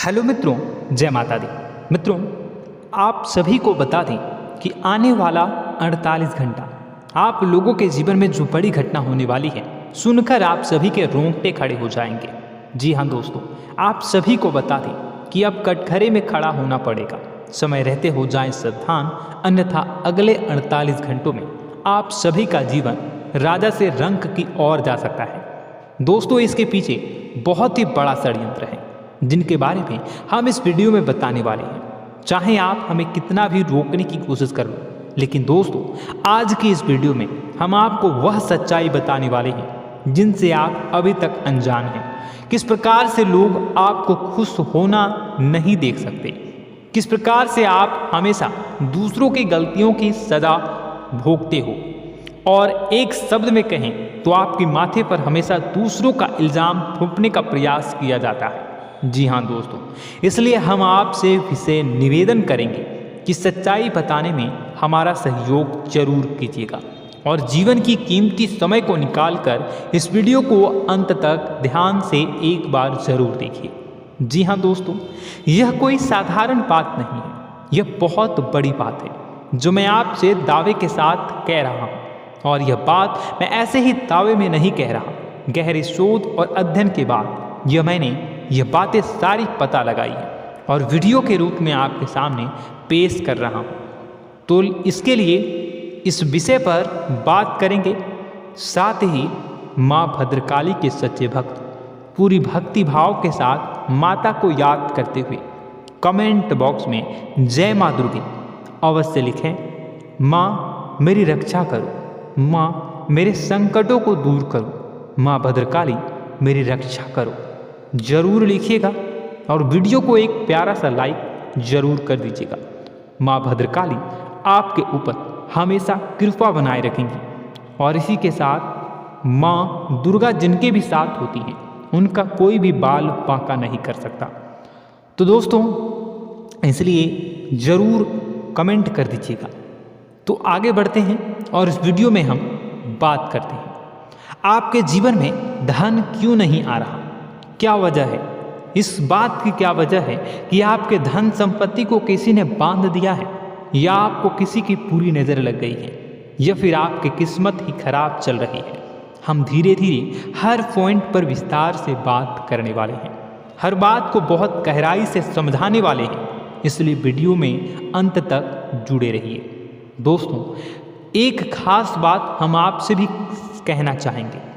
Hello मित्रों, जय माता दी। मित्रों, आप सभी को बता दें कि आने वाला 48 घंटा आप लोगों के जीवन में जो बड़ी घटना होने वाली है, सुनकर आप सभी के रोंगटे खड़े हो जाएंगे। जी हाँ दोस्तों, आप सभी को बता दें कि अब कटघरे में खड़ा होना पड़ेगा। समय रहते हो जाएं सावधान, अन्यथा अगले 48 घंटों में आप सभी का जीवन राजा से रंक की ओर जा सकता है। दोस्तों, इसके पीछे बहुत ही बड़ा षड्यंत्र है जिनके बारे में हम इस वीडियो में बताने वाले हैं। चाहे आप हमें कितना भी रोकने की कोशिश कर लो, लेकिन दोस्तों आज की इस वीडियो में हम आपको वह सच्चाई बताने वाले हैं जिनसे आप अभी तक अनजान हैं। किस प्रकार से लोग आपको खुश होना नहीं देख सकते, किस प्रकार से आप हमेशा दूसरों की गलतियों की सजा भोगते हो, और एक शब्द में कहें तो आपके माथे पर हमेशा दूसरों का इल्ज़ाम थोपने का प्रयास किया जाता है। जी हाँ दोस्तों, इसलिए हम आपसे विशेष निवेदन करेंगे कि सच्चाई बताने में हमारा सहयोग जरूर कीजिएगा और जीवन की कीमती समय को निकालकर इस वीडियो को अंत तक ध्यान से एक बार जरूर देखिए। जी हाँ दोस्तों, यह कोई साधारण बात नहीं है, यह बहुत बड़ी बात है जो मैं आपसे दावे के साथ कह रहा हूँ। और यह बात मैं ऐसे ही दावे में नहीं कह रहा, गहरे शोध और अध्ययन के बाद यह बातें सारी पता लगाई है और वीडियो के रूप में आपके सामने पेश कर रहा हूँ। तो इसके लिए इस विषय पर बात करेंगे। साथ ही माँ भद्रकाली के सच्चे भक्त पूरी भक्ति भाव के साथ माता को याद करते हुए कमेंट बॉक्स में जय माँ दुर्गे अवश्य लिखें। माँ मेरी रक्षा करो, माँ मेरे संकटों को दूर करो, माँ भद्रकाली मेरी रक्षा करो, जरूर लिखिएगा और वीडियो को एक प्यारा सा लाइक जरूर कर दीजिएगा। माँ भद्रकाली आपके ऊपर हमेशा कृपा बनाए रखेंगी और इसी के साथ माँ दुर्गा जिनके भी साथ होती हैं उनका कोई भी बाल बांका नहीं कर सकता। तो दोस्तों, इसलिए ज़रूर कमेंट कर दीजिएगा। तो आगे बढ़ते हैं और इस वीडियो में हम बात करते हैं, आपके जीवन में धन क्यों नहीं आ रहा, क्या वजह है। इस बात की क्या वजह है कि आपके धन संपत्ति को किसी ने बांध दिया है, या आपको किसी की पूरी नज़र लग गई है, या फिर आपकी किस्मत ही खराब चल रही है। हम धीरे धीरे हर पॉइंट पर विस्तार से बात करने वाले हैं, हर बात को बहुत गहराई से समझाने वाले हैं, इसलिए वीडियो में अंत तक जुड़े रहिए। दोस्तों, एक खास बात हम आपसे भी कहना चाहेंगे।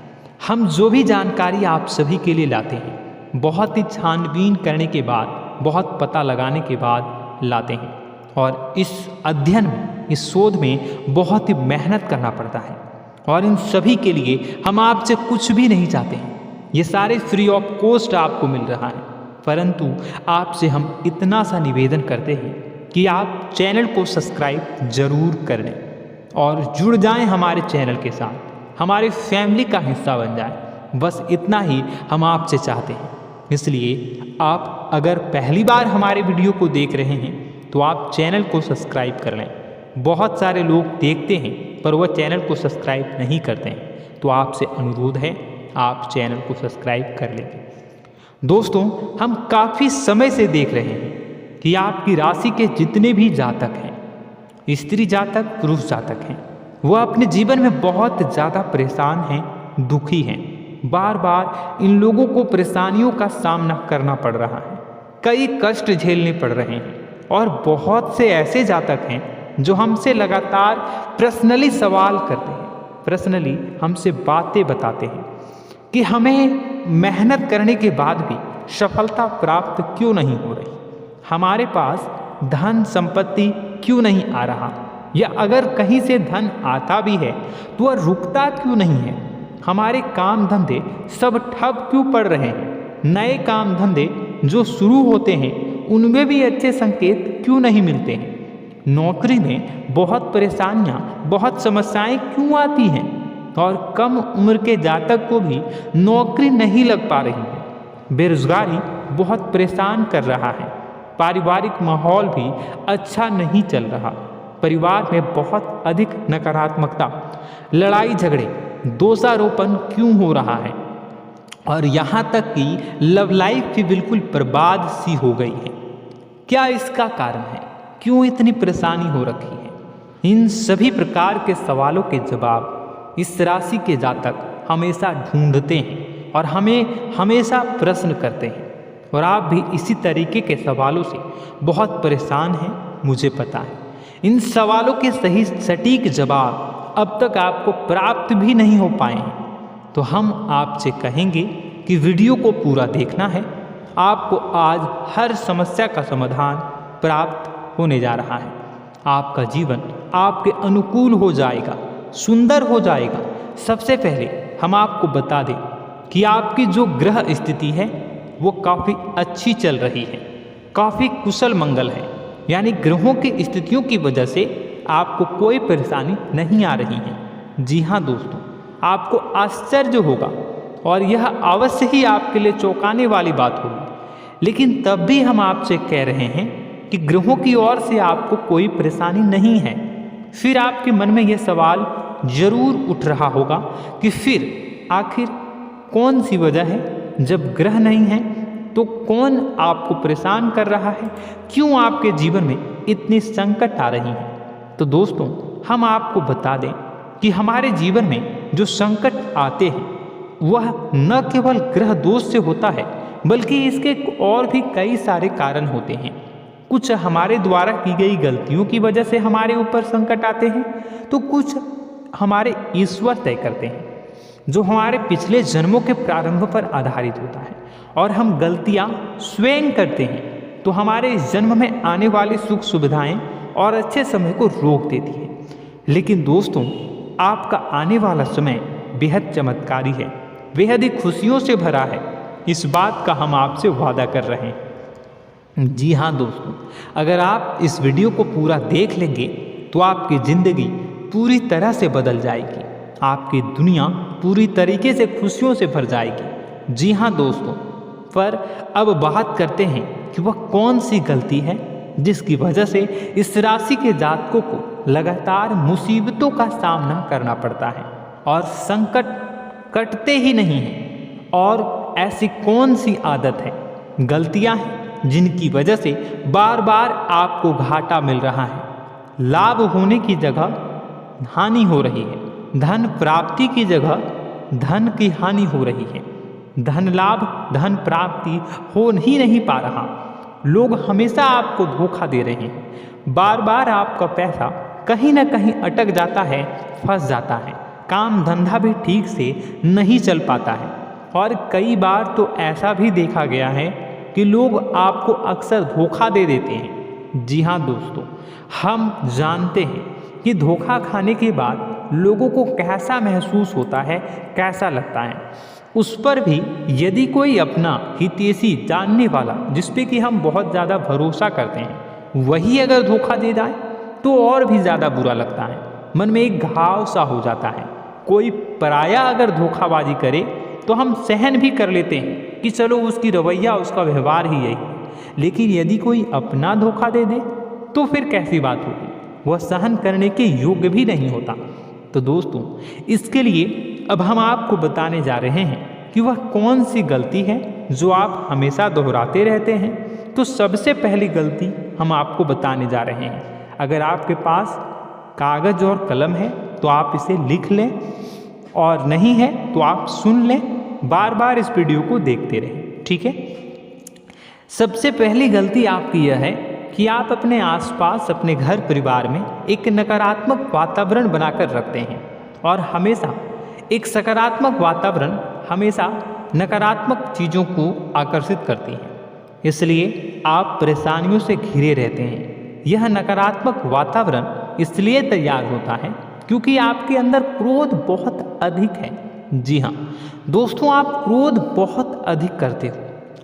हम जो भी जानकारी आप सभी के लिए लाते हैं बहुत ही छानबीन करने के बाद, बहुत पता लगाने के बाद लाते हैं, और इस अध्ययन में, इस शोध में बहुत ही मेहनत करना पड़ता है। और इन सभी के लिए हम आपसे कुछ भी नहीं चाहते हैं, ये सारे फ्री ऑफ कॉस्ट आपको मिल रहा है। परंतु आपसे हम इतना सा निवेदन करते हैं कि आप चैनल को सब्सक्राइब जरूर कर लें और जुड़ जाएं हमारे चैनल के साथ, हमारे फैमिली का हिस्सा बन जाए। बस इतना ही हम आपसे चाहते हैं। इसलिए आप अगर पहली बार हमारे वीडियो को देख रहे हैं तो आप चैनल को सब्सक्राइब कर लें। बहुत सारे लोग देखते हैं पर वह चैनल को सब्सक्राइब नहीं करते हैं, तो आपसे अनुरोध है आप चैनल को सब्सक्राइब कर लें। दोस्तों, हम काफ़ी समय से देख रहे हैं कि आपकी राशि के जितने भी जातक हैं, स्त्री जातक, पुरुष जातक हैं, वह अपने जीवन में बहुत ज़्यादा परेशान हैं, दुखी हैं। बार बार इन लोगों को परेशानियों का सामना करना पड़ रहा है, कई कष्ट झेलने पड़ रहे हैं। और बहुत से ऐसे जातक हैं जो हमसे लगातार पर्सनली सवाल करते हैं, पर्सनली हमसे बातें बताते हैं कि हमें मेहनत करने के बाद भी सफलता प्राप्त क्यों नहीं हो रही, हमारे पास धन संपत्ति क्यों नहीं आ रहा, या अगर कहीं से धन आता भी है तो वह रुकता क्यों नहीं है, हमारे काम धंधे सब ठप क्यों पड़ रहे हैं, नए काम धंधे जो शुरू होते हैं उनमें भी अच्छे संकेत क्यों नहीं मिलते हैं, नौकरी में बहुत परेशानियां, बहुत समस्याएं क्यों आती हैं, और कम उम्र के जातक को भी नौकरी नहीं लग पा रही है, बेरोजगारी बहुत परेशान कर रहा है, पारिवारिक माहौल भी अच्छा नहीं चल रहा, परिवार में बहुत अधिक नकारात्मकता, लड़ाई झगड़े, दोषारोपण क्यों हो रहा है, और यहाँ तक कि लव लाइफ भी बिल्कुल बर्बाद सी हो गई है। क्या इसका कारण है? क्यों इतनी परेशानी हो रखी है? इन सभी प्रकार के सवालों के जवाब इस राशि के जातक हमेशा ढूंढते हैं और हमें हमेशा प्रश्न करते हैं। और आप भी इसी तरीके के सवालों से बहुत परेशान हैं, मुझे पता है। इन सवालों के सही सटीक जवाब अब तक आपको प्राप्त भी नहीं हो पाए हैं, तो हम आपसे कहेंगे कि वीडियो को पूरा देखना है। आपको आज हर समस्या का समाधान प्राप्त होने जा रहा है। आपका जीवन आपके अनुकूल हो जाएगा, सुंदर हो जाएगा। सबसे पहले हम आपको बता दें कि आपकी जो ग्रह स्थिति है वो काफ़ी अच्छी चल रही है, काफ़ी कुशल मंगल है। यानी ग्रहों की स्थितियों की वजह से आपको कोई परेशानी नहीं आ रही है। जी हाँ दोस्तों, आपको आश्चर्य होगा और यह अवश्य ही आपके लिए चौंकाने वाली बात होगी। लेकिन तब भी हम आपसे कह रहे हैं कि ग्रहों की ओर से आपको कोई परेशानी नहीं है। फिर आपके मन में यह सवाल जरूर उठ रहा होगा कि फिर आखिर कौन सी वजह है? जब ग्रह नहीं है तो कौन आपको परेशान कर रहा है? क्यों आपके जीवन में इतनी संकट आ रही हैं? तो दोस्तों, हम आपको बता दें कि हमारे जीवन में जो संकट आते हैं वह न केवल ग्रह दोष से होता है, बल्कि इसके और भी कई सारे कारण होते हैं। कुछ हमारे द्वारा की गई गलतियों की वजह से हमारे ऊपर संकट आते हैं, तो कुछ हमारे ईश्वर तय करते हैं, जो हमारे पिछले जन्मों के प्रारंभ पर आधारित होता है। और हम गलतियां स्वयं करते हैं तो हमारे इस जन्म में आने वाली सुख सुविधाएं और अच्छे समय को रोक देती है। लेकिन दोस्तों, आपका आने वाला समय बेहद चमत्कारी है, बेहद ही खुशियों से भरा है। इस बात का हम आपसे वादा कर रहे हैं। जी हाँ दोस्तों, अगर आप इस वीडियो को पूरा देख लेंगे तो आपकी ज़िंदगी पूरी तरह से बदल जाएगी, आपकी दुनिया पूरी तरीके से खुशियों से भर जाएगी। जी हाँ दोस्तों, पर अब बात करते हैं कि वह कौन सी गलती है जिसकी वजह से इस राशि के जातकों को लगातार मुसीबतों का सामना करना पड़ता है और संकट कटते ही नहीं हैं। और ऐसी कौन सी आदत है, गलतियां हैं जिनकी वजह से बार बार आपको घाटा मिल रहा है, लाभ होने की जगह हानि हो रही है, धन प्राप्ति की जगह धन की हानि हो रही है, धन लाभ धन प्राप्ति हो ही नहीं पा रहा। लोग हमेशा आपको धोखा दे रहे हैं, बार बार आपका पैसा कहीं ना कहीं अटक जाता है, फंस जाता है, काम धंधा भी ठीक से नहीं चल पाता है। और कई बार तो ऐसा भी देखा गया है कि लोग आपको अक्सर धोखा दे देते हैं। जी हाँ दोस्तों, हम जानते हैं कि धोखा खाने के बाद लोगों को कैसा महसूस होता है, कैसा लगता है। उस पर भी यदि कोई अपना हितैषी जानने वाला, जिस पे कि हम बहुत ज़्यादा भरोसा करते हैं, वही अगर धोखा दे जाए तो और भी ज़्यादा बुरा लगता है, मन में एक घाव सा हो जाता है। कोई पराया अगर धोखाबाजी करे तो हम सहन भी कर लेते हैं कि चलो उसकी रवैया, उसका व्यवहार ही यही है। लेकिन यदि कोई अपना धोखा दे दे तो फिर कैसी बात होगी, वह सहन करने के योग्य भी नहीं होता। तो दोस्तों, इसके लिए अब हम आपको बताने जा रहे हैं कि वह कौन सी गलती है जो आप हमेशा दोहराते रहते हैं। तो सबसे पहली गलती हम आपको बताने जा रहे हैं। अगर आपके पास कागज़ और कलम है तो आप इसे लिख लें, और नहीं है तो आप सुन लें, बार बार इस वीडियो को देखते रहें, ठीक है। सबसे पहली गलती आपकी यह है कि आप अपने आसपास, अपने घर परिवार में एक नकारात्मक वातावरण बनाकर रखते हैं। और हमेशा एक सकारात्मक वातावरण हमेशा नकारात्मक चीज़ों को आकर्षित करती है, इसलिए आप परेशानियों से घिरे रहते हैं। यह नकारात्मक वातावरण इसलिए तैयार होता है क्योंकि आपके अंदर क्रोध बहुत अधिक है। जी हाँ दोस्तों, आप क्रोध बहुत अधिक करते हो,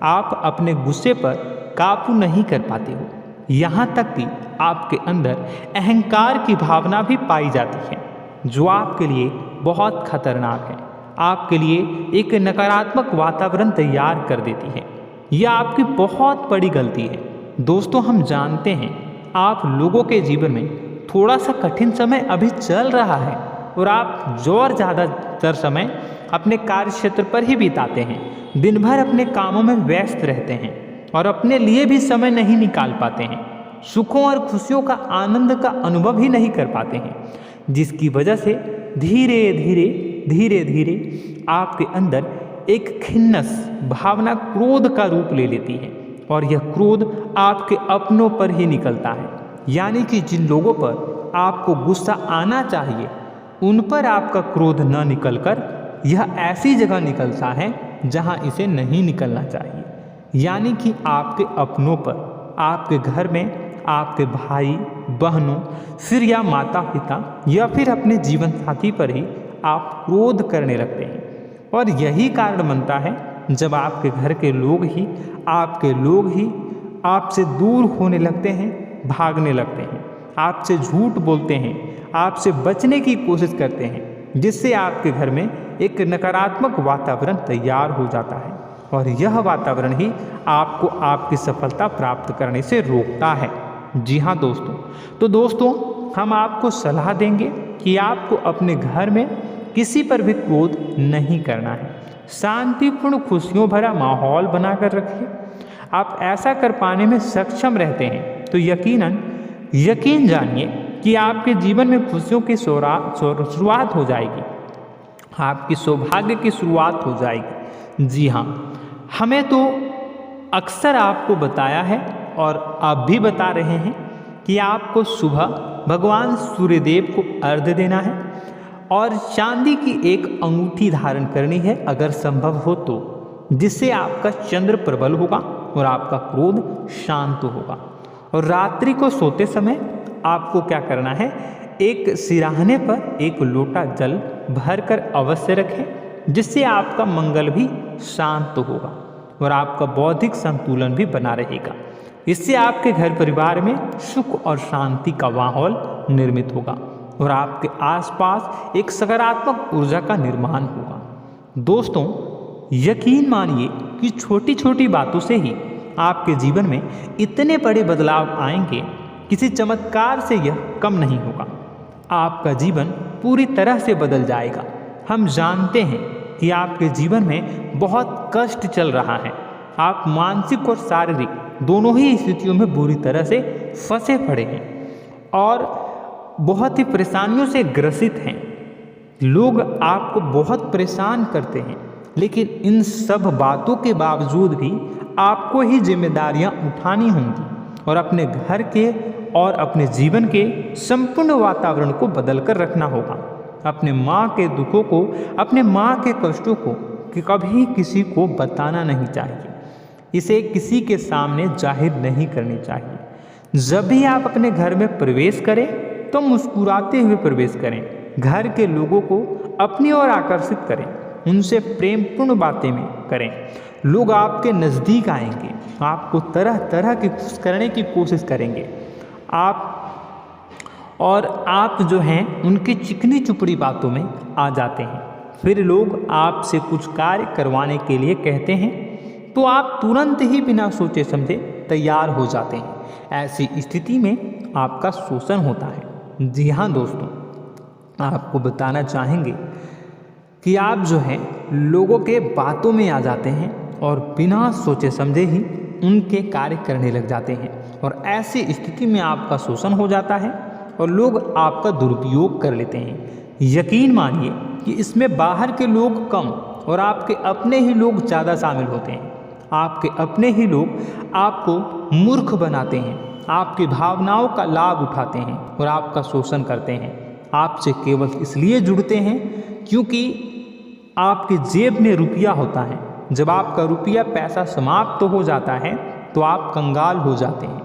आप अपने गुस्से पर काबू नहीं कर पाते हो। यहाँ तक कि आपके अंदर अहंकार की भावना भी पाई जाती है, जो आपके लिए बहुत खतरनाक है, आपके लिए एक नकारात्मक वातावरण तैयार कर देती है। यह आपकी बहुत बड़ी गलती है। दोस्तों, हम जानते हैं आप लोगों के जीवन में थोड़ा सा कठिन समय अभी चल रहा है और आप और ज़्यादा अक्सर समय अपने कार्य क्षेत्र पर ही बिताते हैं, दिन भर अपने कामों में व्यस्त रहते हैं और अपने लिए भी समय नहीं निकाल पाते हैं। सुखों और खुशियों का आनंद का अनुभव ही नहीं कर पाते हैं, जिसकी वजह से धीरे धीरे आपके अंदर एक खिन्नस भावना क्रोध का रूप ले लेती है और यह क्रोध आपके अपनों पर ही निकलता है। यानी कि जिन लोगों पर आपको गुस्सा आना चाहिए उन पर आपका क्रोध न निकलकर यह ऐसी जगह निकलता है जहां इसे नहीं निकलना चाहिए। यानी कि आपके अपनों पर, आपके घर में आपके भाई बहनों, फिर या माता पिता या फिर अपने जीवन साथी पर ही आप क्रोध करने लगते हैं। और यही कारण बनता है जब आपके घर के लोग ही आपसे दूर होने लगते हैं, भागने लगते हैं, आपसे झूठ बोलते हैं, आपसे बचने की कोशिश करते हैं, जिससे आपके घर में एक नकारात्मक वातावरण तैयार हो जाता है और यह वातावरण ही आपको आपकी सफलता प्राप्त करने से रोकता है। जी हाँ दोस्तों, तो दोस्तों हम आपको सलाह देंगे कि आपको अपने घर में किसी पर भी क्रोध नहीं करना है। शांतिपूर्ण खुशियों भरा माहौल बनाकर रखिए। आप ऐसा कर पाने में सक्षम रहते हैं तो यकीन जानिए कि आपके जीवन में खुशियों की शुरुआत हो जाएगी, आपकी सौभाग्य की शुरुआत हो जाएगी। जी हाँ, हमें तो अक्सर आपको बताया है और आप भी बता रहे हैं कि आपको सुबह भगवान सूर्यदेव को अर्घ्य देना है और चांदी की एक अंगूठी धारण करनी है अगर संभव हो तो, जिससे आपका चंद्र प्रबल होगा और आपका क्रोध शांत होगा। और रात्रि को सोते समय आपको क्या करना है, एक सिराहने पर एक लोटा जल भरकर अवश्य रखें, जिससे आपका मंगल भी शांत होगा और आपका बौद्धिक संतुलन भी बना रहेगा। इससे आपके घर परिवार में सुख और शांति का माहौल निर्मित होगा और आपके आसपास एक सकारात्मक ऊर्जा का निर्माण होगा। दोस्तों यकीन मानिए कि छोटी छोटी बातों से ही आपके जीवन में इतने बड़े बदलाव आएंगे, किसी चमत्कार से यह कम नहीं होगा। आपका जीवन पूरी तरह से बदल जाएगा। हम जानते हैं कि आपके जीवन में बहुत कष्ट चल रहा है, आप मानसिक और शारीरिक दोनों ही स्थितियों में बुरी तरह से फंसे पड़े हैं और बहुत ही परेशानियों से ग्रसित हैं। लोग आपको बहुत परेशान करते हैं, लेकिन इन सब बातों के बावजूद भी आपको ही जिम्मेदारियां उठानी होंगी और अपने घर के और अपने जीवन के संपूर्ण वातावरण को बदलकर रखना होगा। अपने माँ के दुखों को, अपने माँ के कष्टों को कभी किसी को बताना नहीं चाहिए, इसे किसी के सामने जाहिर नहीं करनी चाहिए। जब भी आप अपने घर में प्रवेश करें तो मुस्कुराते हुए प्रवेश करें, घर के लोगों को अपनी ओर आकर्षित करें, उनसे प्रेमपूर्ण बातें में करें। लोग आपके नज़दीक आएंगे, आपको तरह तरह की खुश करने की कोशिश करेंगे। आप जो हैं उनकी चिकनी चुपड़ी बातों में आ जाते हैं। फिर लोग आपसे कुछ कार्य करवाने के लिए कहते हैं तो आप तुरंत ही बिना सोचे समझे तैयार हो जाते हैं। ऐसी स्थिति में आपका शोषण होता है। जी हाँ दोस्तों, आपको बताना चाहेंगे कि आप जो हैं लोगों के बातों में आ जाते हैं और बिना सोचे समझे ही उनके कार्य करने लग जाते हैं और ऐसी स्थिति में आपका शोषण हो जाता है और लोग आपका दुरुपयोग कर लेते हैं। यकीन मानिए कि इसमें बाहर के लोग कम और आपके अपने ही लोग ज़्यादा शामिल होते हैं। आपके अपने ही लोग आपको मूर्ख बनाते हैं, आपकी भावनाओं का लाभ उठाते हैं और आपका शोषण करते हैं। आपसे केवल इसलिए जुड़ते हैं क्योंकि आपकी जेब में रुपया होता है। जब आपका रुपया पैसा समाप्त हो जाता है तो आप कंगाल हो जाते हैं,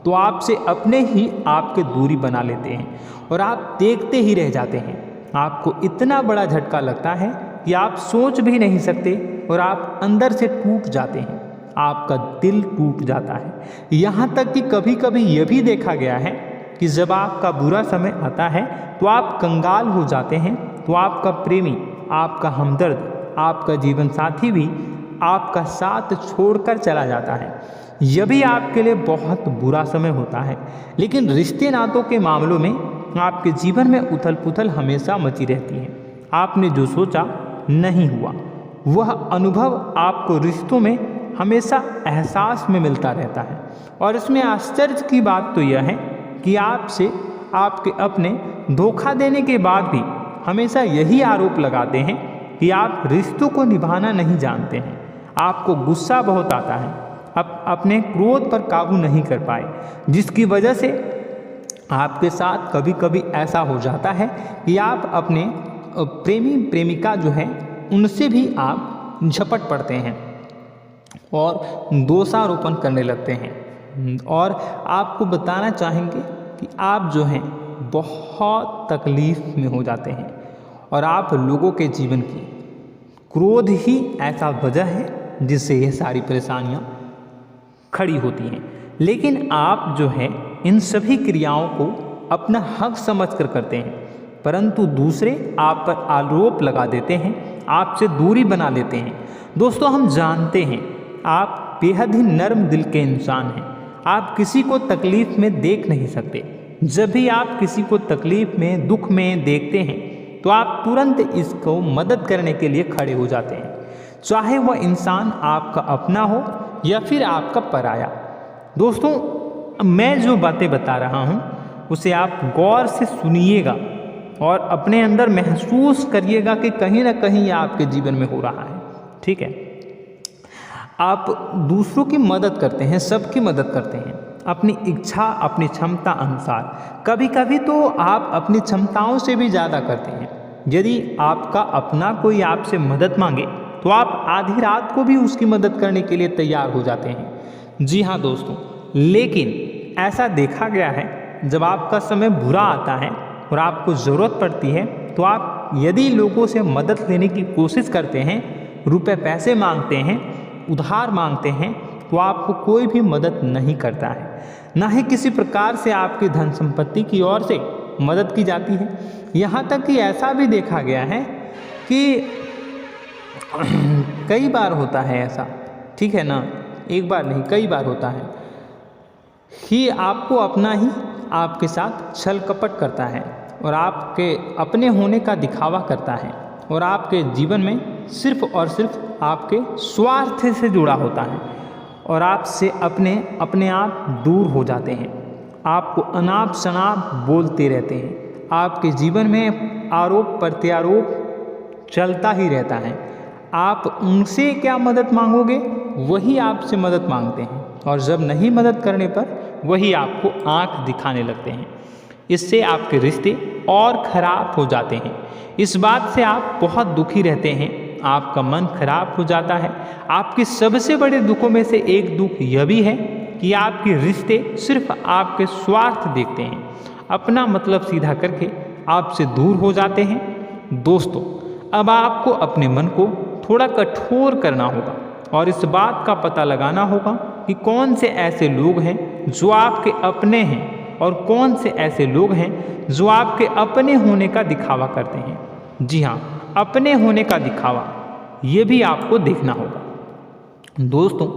तो आपसे अपने ही आपके दूरी बना लेते हैं और आप देखते ही रह जाते हैं। आपको इतना बड़ा झटका लगता है कि आप सोच भी नहीं सकते और आप अंदर से टूट जाते हैं, आपका दिल टूट जाता है। यहाँ तक कि कभी कभी यह भी देखा गया है कि जब आपका बुरा समय आता है तो आप कंगाल हो जाते हैं, तो आपका प्रेमी, आपका हमदर्द, आपका जीवन साथी भी आपका साथ छोड़कर चला जाता है। यह भी आपके लिए बहुत बुरा समय होता है। लेकिन रिश्ते नातों के मामलों में आपके जीवन में उथल पुथल हमेशा मची रहती है। आपने जो सोचा नहीं हुआ। वह अनुभव आपको रिश्तों में हमेशा एहसास में मिलता रहता है। और इसमें आश्चर्य की बात तो यह है कि आपसे आपके अपने धोखा देने के बाद भी हमेशा यही आरोप लगाते हैं कि आप रिश्तों को निभाना नहीं जानते हैं। आपको गुस्सा बहुत आता है, अपने क्रोध पर काबू नहीं कर पाए, जिसकी वजह से आपके साथ कभी कभी ऐसा हो जाता है कि आप अपने प्रेमी प्रेमिका जो है उनसे भी आप झपट पड़ते हैं और दोषारोपण करने लगते हैं। और आपको बताना चाहेंगे कि आप जो हैं बहुत तकलीफ में हो जाते हैं और आप लोगों के जीवन की क्रोध ही ऐसा वजह है जिससे ये सारी परेशानियां खड़ी होती हैं। लेकिन आप जो है इन सभी क्रियाओं को अपना हक समझकर करते हैं, परंतु दूसरे आप पर आरोप लगा देते हैं, आपसे दूरी बना लेते हैं। दोस्तों, हम जानते हैं आप बेहद ही नर्म दिल के इंसान हैं। आप किसी को तकलीफ में देख नहीं सकते। जब भी आप किसी को तकलीफ में, दुख में देखते हैं तो आप तुरंत इसको मदद करने के लिए खड़े हो जाते हैं, चाहे वह इंसान आपका अपना हो या फिर आपका पराया। दोस्तों, मैं जो बातें बता रहा हूँ उसे आप गौर से सुनिएगा और अपने अंदर महसूस करिएगा कि कहीं ना कहीं यह आपके जीवन में हो रहा है। ठीक है, आप दूसरों की मदद करते हैं, सबकी मदद करते हैं अपनी इच्छा, अपनी क्षमता अनुसार। कभी कभी तो आप अपनी क्षमताओं से भी ज़्यादा करते हैं। यदि आपका अपना कोई आपसे मदद मांगे तो आप आधी रात को भी उसकी मदद करने के लिए तैयार हो जाते हैं। जी हाँ दोस्तों, लेकिन ऐसा देखा गया है जब आपका समय बुरा आता है और आपको ज़रूरत पड़ती है तो आप यदि लोगों से मदद लेने की कोशिश करते हैं, रुपए पैसे मांगते हैं, उधार मांगते हैं, तो आपको कोई भी मदद नहीं करता है। ना ही किसी प्रकार से आपकी धन संपत्ति की ओर से मदद की जाती है। यहाँ तक कि ऐसा भी देखा गया है कि कई बार होता है ऐसा, ठीक है ना, एक बार नहीं कई बार होता है कि आपको अपना ही आपके साथ छल कपट करता है और आपके अपने होने का दिखावा करता है और आपके जीवन में सिर्फ और सिर्फ आपके स्वार्थ से जुड़ा होता है और आपसे अपने आप दूर हो जाते हैं। आपको अनाप शनाप बोलते रहते हैं। आपके जीवन में आरोप प्रत्यारोप चलता ही रहता है। आप उनसे क्या मदद मांगोगे, वही आपसे मदद मांगते हैं और जब नहीं मदद करने पर वही आपको आंख दिखाने लगते हैं। इससे आपके रिश्ते और खराब हो जाते हैं। इस बात से आप बहुत दुखी रहते हैं, आपका मन खराब हो जाता है। आपके सबसे बड़े दुखों में से एक दुख यह भी है कि आपके रिश्ते सिर्फ आपके स्वार्थ देखते हैं, अपना मतलब सीधा करके आपसे दूर हो जाते हैं। दोस्तों, अब आपको अपने मन को थोड़ा कठोर करना होगा और इस बात का पता लगाना होगा कि कौन से ऐसे लोग हैं जो आपके अपने हैं और कौन से ऐसे लोग हैं जो आपके अपने होने का दिखावा करते हैं। जी हाँ, अपने होने का दिखावा, ये भी आपको देखना होगा। दोस्तों,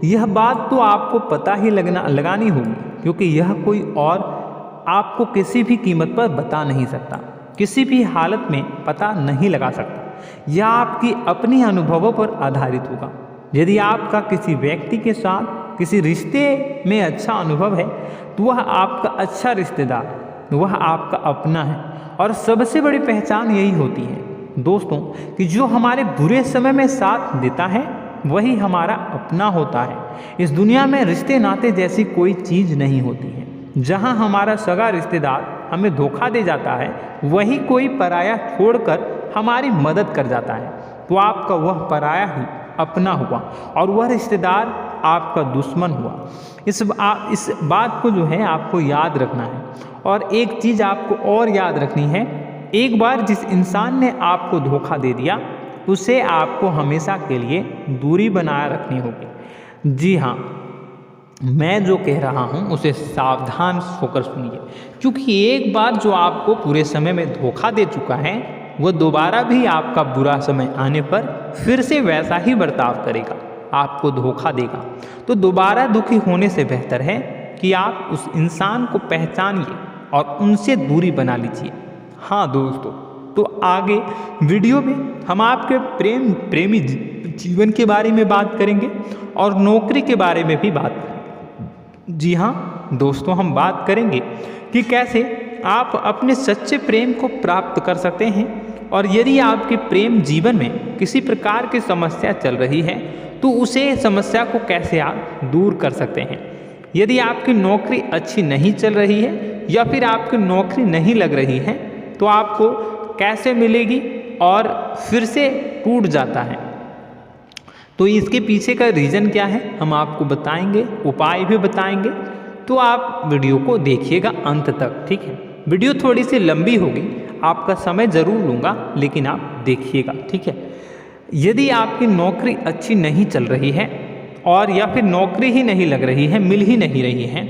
यह बात तो आपको पता ही लगानी होगी, क्योंकि यह कोई और आपको किसी भी कीमत पर बता नहीं सकता, किसी भी हालत में पता नहीं लगा सकता। यह आपकी अपनी अनुभवों पर आधारित होगा। यदि आपका किसी व्यक्ति के साथ किसी रिश्ते में अच्छा अनुभव है तो वह आपका अच्छा रिश्तेदार, वह आपका अपना है। और सबसे बड़ी पहचान यही होती है दोस्तों कि जो हमारे बुरे समय में साथ देता है वही हमारा अपना होता है। इस दुनिया में रिश्ते नाते जैसी कोई चीज़ नहीं होती है। जहाँ हमारा सगा रिश्तेदार हमें धोखा दे जाता है, वही कोई पराया छोड़कर हमारी मदद कर जाता है, तो आपका वह पराया ही अपना हुआ और वह रिश्तेदार आपका दुश्मन हुआ। इस बात को जो है आपको याद रखना है। और एक चीज़ आपको और याद रखनी है, एक बार जिस इंसान ने आपको धोखा दे दिया उसे आपको हमेशा के लिए दूरी बनाए रखनी होगी। जी हाँ, मैं जो कह रहा हूँ उसे सावधान होकर सुनिए, क्योंकि एक बार जो आपको पूरे समय में धोखा दे चुका है वह दोबारा भी आपका बुरा समय आने पर फिर से वैसा ही बर्ताव करेगा, आपको धोखा देगा। तो दोबारा दुखी होने से बेहतर है कि आप उस इंसान को पहचानिए और उनसे दूरी बना लीजिए। हाँ दोस्तों, तो आगे वीडियो में हम आपके प्रेमी जीवन के बारे में बात करेंगे और नौकरी के बारे में भी बात करेंगे। जी हाँ दोस्तों, हम बात करेंगे कि कैसे आप अपने सच्चे प्रेम को प्राप्त कर सकते हैं, और यदि आपके प्रेम जीवन में किसी प्रकार की समस्या चल रही है तो उसे समस्या को कैसे आप दूर कर सकते हैं। यदि आपकी नौकरी अच्छी नहीं चल रही है या फिर आपकी नौकरी नहीं लग रही है तो आपको कैसे मिलेगी और फिर से टूट जाता है, तो इसके पीछे का रीज़न क्या है हम आपको बताएंगे, उपाय भी बताएंगे। तो आप वीडियो को देखिएगा अंत तक, ठीक है। वीडियो थोड़ी सी लंबी होगी, आपका समय ज़रूर लूँगा, लेकिन आप देखिएगा, ठीक है। यदि आपकी नौकरी अच्छी नहीं चल रही है और या फिर नौकरी ही नहीं लग रही है, मिल ही नहीं रही है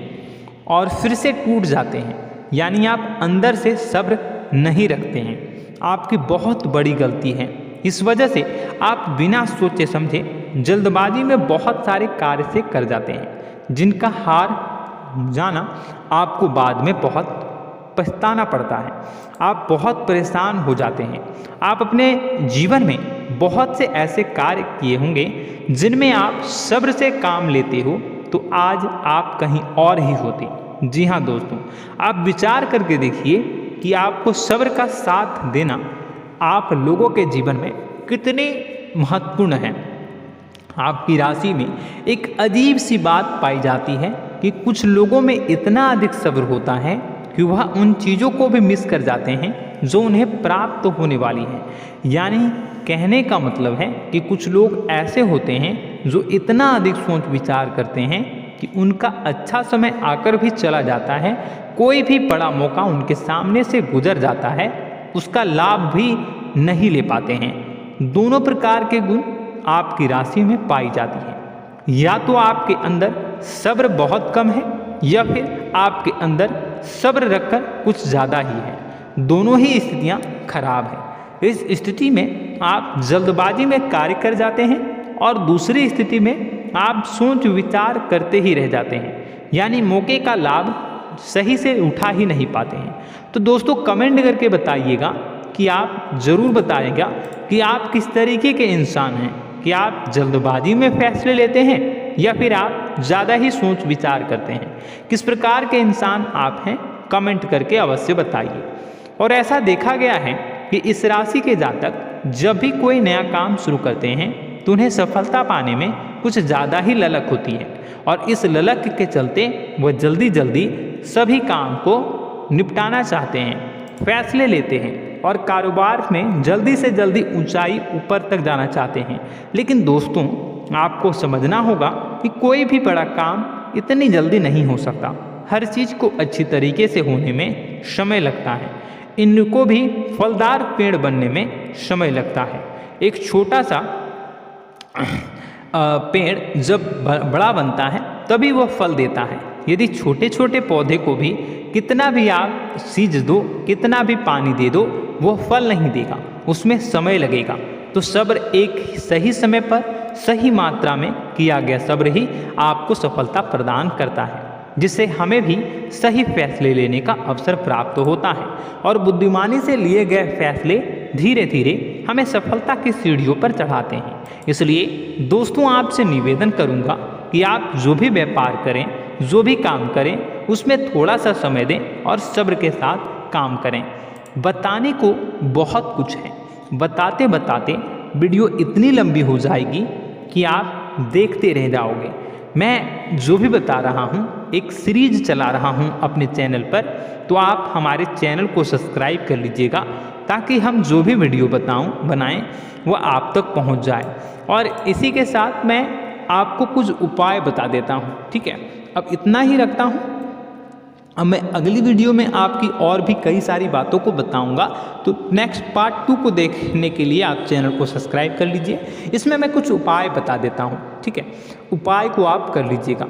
और फिर से टूट जाते हैं, यानी आप अंदर से सब्र नहीं रखते हैं, आपकी बहुत बड़ी गलती है। इस वजह से आप बिना सोचे समझे जल्दबाजी में बहुत सारे कार्य से कर जाते हैं, जिनका हार जाना आपको बाद में बहुत पछताना पड़ता है। आप बहुत परेशान हो जाते हैं। आप अपने जीवन में बहुत से ऐसे कार्य किए होंगे जिनमें आप सब्र से काम लेते हो, तो आज आप कहीं और ही होते। जी हाँ दोस्तों, आप विचार करके देखिए कि आपको सब्र का साथ देना आप लोगों के जीवन में कितने महत्वपूर्ण है। आपकी राशि में एक अजीब सी बात पाई जाती है कि कुछ लोगों में इतना अधिक सब्र होता है कि वह उन चीज़ों को भी मिस कर जाते हैं जो उन्हें प्राप्त होने वाली है। यानी कहने का मतलब है कि कुछ लोग ऐसे होते हैं जो इतना अधिक सोच विचार करते हैं कि उनका अच्छा समय आकर भी चला जाता है, कोई भी बड़ा मौका उनके सामने से गुजर जाता है, उसका लाभ भी नहीं ले पाते हैं। दोनों प्रकार के गुण आपकी राशि में पाई जाती है। या तो आपके अंदर सब्र बहुत कम है या फिर आपके अंदर सब्र रखकर कुछ ज़्यादा ही है। दोनों ही स्थितियाँ खराब हैं। इस स्थिति में आप जल्दबाजी में कार्य कर जाते हैं और दूसरी स्थिति में आप सोच विचार करते ही रह जाते हैं, यानी मौके का लाभ सही से उठा ही नहीं पाते हैं। तो दोस्तों कमेंट करके बताइएगा कि आप ज़रूर बताइएगा कि आप किस तरीके के इंसान हैं, कि आप जल्दबाजी में फैसले लेते हैं या फिर आप ज़्यादा ही सोच विचार करते हैं। किस प्रकार के इंसान आप हैं कमेंट करके अवश्य बताइए। और ऐसा देखा गया है कि इस राशि के जातक जब भी कोई नया काम शुरू करते हैं तो उन्हें सफलता पाने में कुछ ज़्यादा ही ललक होती है, और इस ललक के चलते वह जल्दी जल्दी सभी काम को निपटाना चाहते हैं, फैसले लेते हैं और कारोबार में जल्दी से जल्दी ऊंचाई ऊपर तक जाना चाहते हैं। लेकिन दोस्तों आपको समझना होगा कि कोई भी बड़ा काम इतनी जल्दी नहीं हो सकता। हर चीज़ को अच्छी तरीके से होने में समय लगता है। इनको भी फलदार पेड़ बनने में समय लगता है। एक छोटा सा पेड़ जब बड़ा बनता है तभी वह फल देता है। यदि छोटे छोटे पौधे को भी कितना भी आप सींच दो, कितना भी पानी दे दो, वो फल नहीं देगा, उसमें समय लगेगा। तो सब्र एक सही समय पर सही मात्रा में किया गया सब्र ही आपको सफलता प्रदान करता है, जिससे हमें भी सही फैसले लेने का अवसर प्राप्त होता है। और बुद्धिमानी से लिए गए फैसले धीरे धीरे हमें सफलता की सीढ़ियों पर चढ़ाते हैं। इसलिए दोस्तों आपसे निवेदन करूंगा कि आप जो भी व्यापार करें, जो भी काम करें, उसमें थोड़ा सा समय दें और सब्र के साथ काम करें। बताने को बहुत कुछ है, बताते बताते वीडियो इतनी लंबी हो जाएगी कि आप देखते रह जाओगे। मैं जो भी बता रहा हूँ एक सीरीज चला रहा हूँ अपने चैनल पर, तो आप हमारे चैनल को सब्सक्राइब कर लीजिएगा ताकि हम जो भी वीडियो बनाएं वह आप तक पहुँच जाए। और इसी के साथ मैं आपको कुछ उपाय बता देता हूँ, ठीक है। अब इतना ही रखता हूँ। अब मैं अगली वीडियो में आपकी और भी कई सारी बातों को बताऊंगा। तो नेक्स्ट पार्ट 2 को देखने के लिए आप चैनल को सब्सक्राइब कर लीजिए। इसमें मैं कुछ उपाय बता देता हूं, ठीक है। उपाय को आप कर लीजिएगा।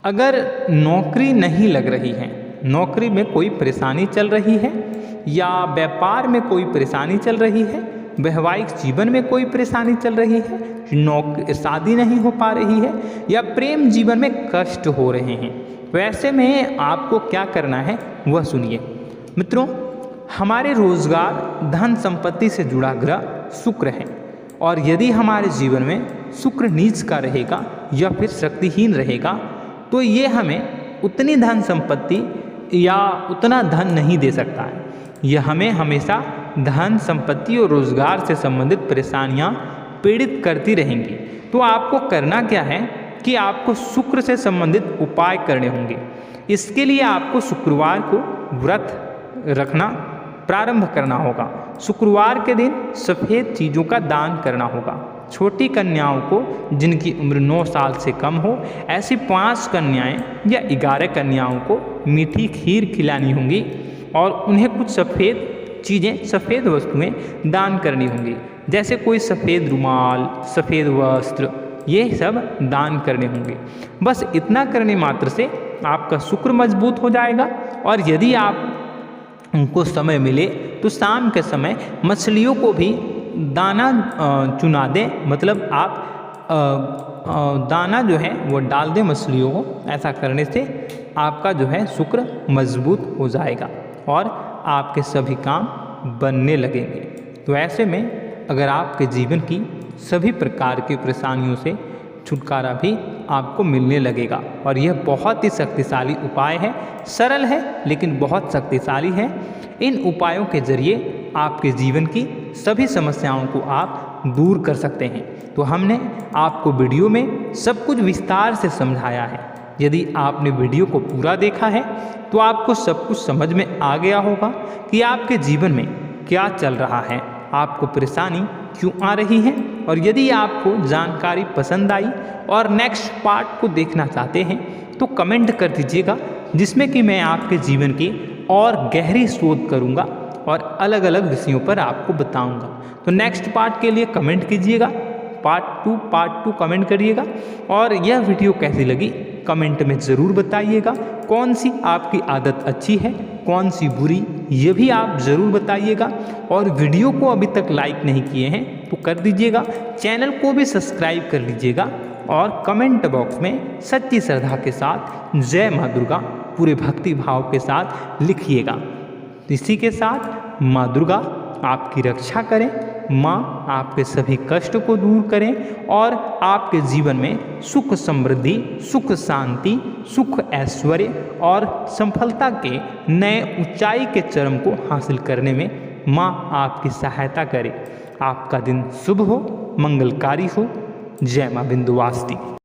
अगर नौकरी नहीं लग रही है, नौकरी में कोई परेशानी चल रही है, या व्यापार में कोई परेशानी चल रही है, वैवाहिक जीवन में कोई परेशानी चल रही है, शादी नहीं हो पा रही है, या प्रेम जीवन में कष्ट हो रहे हैं, वैसे में आपको क्या करना है वह सुनिए। मित्रों, हमारे रोजगार धन संपत्ति से जुड़ा ग्रह शुक्र है, और यदि हमारे जीवन में शुक्र नीच का रहेगा या फिर शक्तिहीन रहेगा तो ये हमें उतनी धन संपत्ति या उतना धन नहीं दे सकता है। यह हमें हमेशा धन संपत्ति और रोजगार से संबंधित परेशानियां पीड़ित करती रहेंगी। तो आपको करना क्या है कि आपको शुक्र से संबंधित उपाय करने होंगे। इसके लिए आपको शुक्रवार को व्रत रखना प्रारंभ करना होगा। शुक्रवार के दिन सफ़ेद चीज़ों का दान करना होगा। छोटी कन्याओं को जिनकी उम्र 9 साल से कम हो, ऐसी 5 कन्याएं या 11 कन्याओं को मीठी खीर खिलानी होंगी और उन्हें कुछ सफ़ेद चीज़ें, सफ़ेद वस्तुएं दान करनी होंगी, जैसे कोई सफ़ेद रुमाल, सफ़ेद वस्त्र, ये सब दान करने होंगे। बस इतना करने मात्र से आपका शुक्र मजबूत हो जाएगा। और यदि आप उनको समय मिले तो शाम के समय मछलियों को भी दाना चुना दें, मतलब आप दाना जो है वो डाल दें मछलियों को। ऐसा करने से आपका जो है शुक्र मजबूत हो जाएगा और आपके सभी काम बनने लगेंगे। तो ऐसे में अगर आपके जीवन की सभी प्रकार की परेशानियों से छुटकारा भी आपको मिलने लगेगा। और यह बहुत ही शक्तिशाली उपाय है, सरल है लेकिन बहुत शक्तिशाली है। इन उपायों के जरिए आपके जीवन की सभी समस्याओं को आप दूर कर सकते हैं। तो हमने आपको वीडियो में सब कुछ विस्तार से समझाया है। यदि आपने वीडियो को पूरा देखा है तो आपको सब कुछ समझ में आ गया होगा कि आपके जीवन में क्या चल रहा है, आपको परेशानी क्यों आ रही है। और यदि आपको जानकारी पसंद आई और नेक्स्ट पार्ट को देखना चाहते हैं तो कमेंट कर दीजिएगा, जिसमें कि मैं आपके जीवन की और गहरी शोध करूंगा और अलग अलग विषयों पर आपको बताऊंगा। तो नेक्स्ट पार्ट के लिए कमेंट कीजिएगा, पार्ट 2 कमेंट करिएगा। और यह वीडियो कैसी लगी कमेंट में ज़रूर बताइएगा। कौन सी आपकी आदत अच्छी है, कौन सी बुरी, ये भी आप ज़रूर बताइएगा। और वीडियो को अभी तक लाइक नहीं किए हैं तो कर दीजिएगा, चैनल को भी सब्सक्राइब कर लीजिएगा और कमेंट बॉक्स में सच्ची श्रद्धा के साथ जय माँ दुर्गा पूरे भक्ति भाव के साथ लिखिएगा। इसी के साथ माँ दुर्गा आपकी रक्षा करें, माँ आपके सभी कष्ट को दूर करें और आपके जीवन में सुख समृद्धि, सुख शांति, सुख ऐश्वर्य और सफलता के नए ऊंचाई के चरम को हासिल करने में माँ आपकी सहायता करे। आपका दिन शुभ हो, मंगलकारी हो। जय माँ विंध्यवासिनी।